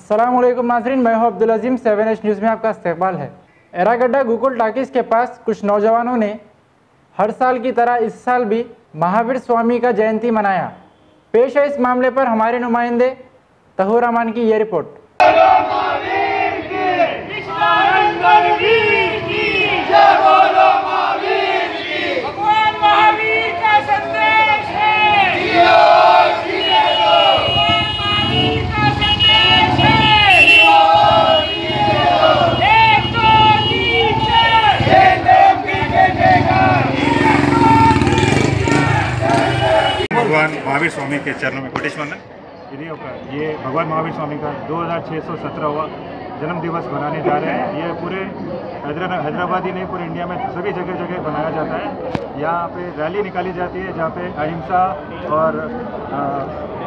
अस्सलामुअलैकुम नाज़रीन, मैं हूं अब्दुल अजीम। 7H न्यूज़ में आपका इस्तकबाल है। एरागड्डा गोकुल टाकीज़ के पास कुछ नौजवानों ने हर साल की तरह इस साल भी महावीर स्वामी का जयंती मनाया। पेश है इस मामले पर हमारे नुमाइंदे तहूर रहमान की ये रिपोर्ट। भगवान महावीर स्वामी के चरणों में कोटेश वंदन। ये भगवान महावीर स्वामी का 2617वां जन्म दिवस मनाने जा रहे हैं। ये पूरे हैदराबाद ही नहीं, पूरे इंडिया में सभी जगह जगह बनाया जाता है। यहाँ पे रैली निकाली जाती है जहाँ पे अहिंसा और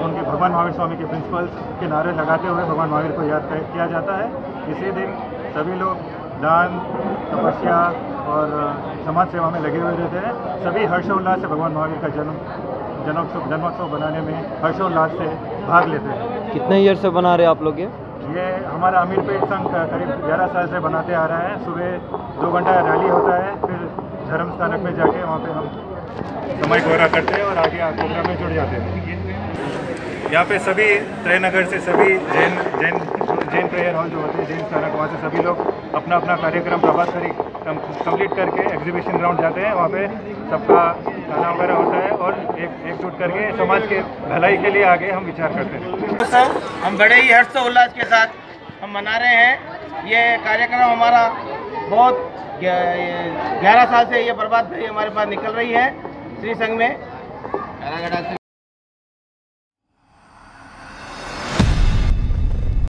उनके भगवान महावीर स्वामी के प्रिंसिपल्स के नारे लगाते हुए भगवान महावीर को याद किया जाता है। इसी दिन सभी लोग दान, तपस्या और समाज सेवा में लगे हुए रहते हैं। सभी हर्षोल्लास से भगवान महावीर का जन्मोत्सव बनाने में हर्षोल्लास से भाग लेते हैं। कितने ईयर से बना रहे हैं आप लोग ये हमारा अमीरपेट संघ करीब 11 साल से बनाते आ रहा है। सुबह 2 घंटा रैली होता है, फिर धर्म स्थानक में जाके वहाँ पे हम समय कोहरा करते हैं और आगे प्रोग्राम में जुड़ जाते हैं। यहाँ पे सभी त्रयनगर से सभी जैन प्रेयर हॉल जो होते हैं, जैन स्थानक, वहाँ से सभी लोग अपना अपना कार्यक्रम प्रभात फेरी कंप्लीट करके एग्जीबिशन ग्राउंड जाते हैं। वहाँ पे सबका खाना वगैरह होता है और एकजुट करके समाज के भलाई के लिए आगे हम विचार करते हैं। तो सर, हम बड़े ही हर्षोल्लास के साथ हम मना रहे हैं। ये कार्यक्रम हमारा बहुत 11 साल से ये बर्बाद हमारे पास निकल रही है श्री संघ में।